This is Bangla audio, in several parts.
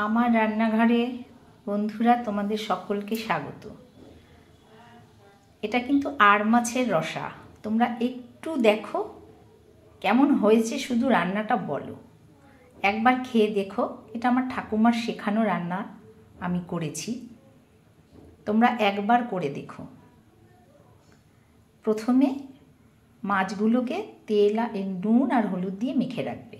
আমার রান্নাঘরে বন্ধুরা তোমাদের সকলকে স্বাগত। এটা কিন্তু আর মাছের রসা। তোমরা একটু দেখো কেমন হয়েছে, শুধু রান্নাটা বলো, একবার খেয়ে দেখো। এটা আমার ঠাকুমার শেখানো রান্না, আমি করেছি, তোমরা একবার করে দেখো। প্রথমে মাছগুলোকে তেল নুন আর হলুদ দিয়ে মেখে রাখবে।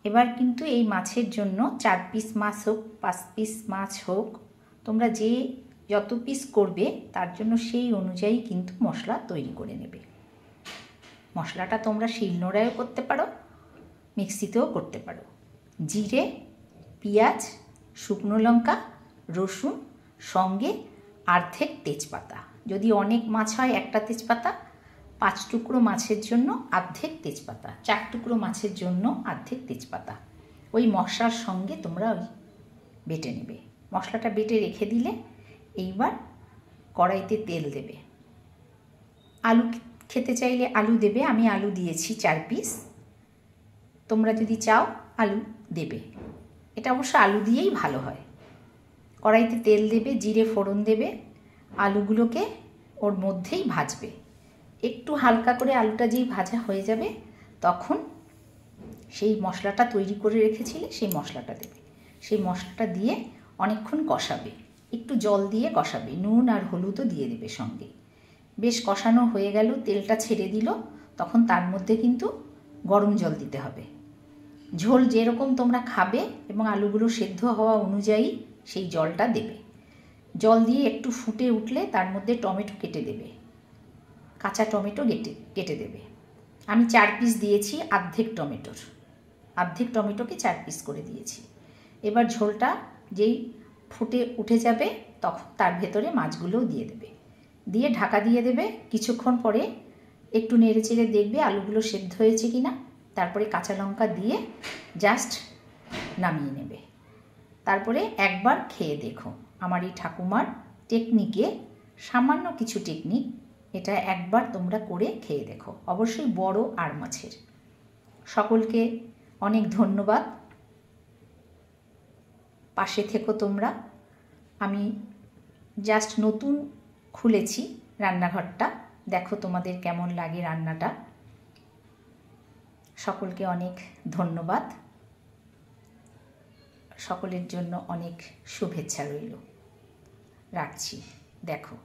এবার কিন্তু এই মাছের জন্য 4 পিস মাছ হোক 5 পিস মাছ হোক, তোমরা যত পিস করবে তার জন্য সেই অনুযায়ী কিন্তু মশলা তৈরি করে নেবে। মশলাটা তোমরা শিলনোড়ায়ও করতে পারো, মিক্সিতেও করতে পারো। জিরে, পেঁয়াজ, শুকনো লঙ্কা, রসুন, সঙ্গে অর্ধেক তেজপাতা। যদি অনেক মাছ হয় একটা তেজপাতা, 5 টুকরো মাছের জন্য অর্ধেক তেজপাতা, 4 টুকরো মাছের জন্য অর্ধেক তেজপাতা। ওই মশলার সঙ্গে তোমরা বেটে নেবে। মশলাটা বেটে রেখে দিলে এইবার কড়াইতে তেল দেবে। আলু খেতে চাইলে আলু দেবে, আমি আলু দিয়েছি 4 পিস। তোমরা যদি চাও আলু দেবে, এটা অবশ্য আলু দিয়েই ভালো হয়। কড়াইতে তেল দেবে, জিরে ফোড়ন দেবে, আলুগুলোকে ওর মধ্যেই ভাজবে। একটু হালকা করে আলুটা যেই ভাজা হয়ে যাবে তখন সেই মশলাটা তৈরি করে রেখেছিলে সেই মশলাটা দেবে। সেই মশলাটা দিয়ে অনেকক্ষণ কষাবে, একটু জল দিয়ে কষাবে, নুন আর হলুদও দিয়ে দেবে সঙ্গে। বেশ কষানো হয়ে গেল, তেলটা ছেড়ে দিল, তখন তার মধ্যে কিন্তু গরম জল দিতে হবে। ঝোল যেরকম তোমরা খাবে এবং আলুগুলো সেদ্ধ হওয়া অনুযায়ী সেই জলটা দেবে। জল দিয়ে একটু ফুটে উঠলে তার মধ্যে টমেটো কেটে দেবে, কাঁচা টমেটো কেটে দেবে। আমি 4 পিস দিয়েছি অর্ধেক টমেটোকে 4 পিস করে দিয়েছি। এবার ঝোলটা যেই ফুটে উঠে যাবে তখন তার ভেতরে মাছগুলোও দিয়ে দেবে, দিয়ে ঢাকা দিয়ে দেবে। কিছুক্ষণ পরে একটু নেড়ে চেড়ে দেখবে আলুগুলো সেদ্ধ হয়েছে কিনা, তারপরে কাঁচা লঙ্কা দিয়ে জাস্ট নামিয়ে নেবে। তারপরে একবার খেয়ে দেখো। আমার এই ঠাকুমার টেকনিকে, সামান্য কিছু টেকনিক, এটা একবার তোমরা করে খেয়ে দেখো, অবশ্যই বড় আর মাছের। সকলকে অনেক ধন্যবাদ, পাশে থেকো তোমরা। আমি জাস্ট নতুন খুলেছি রান্নাঘরটা, দেখো তোমাদের কেমন লাগে রান্নাটা। সকলকে অনেক ধন্যবাদ, সকলের জন্য অনেক শুভেচ্ছা রইল। রাখছি, দেখো।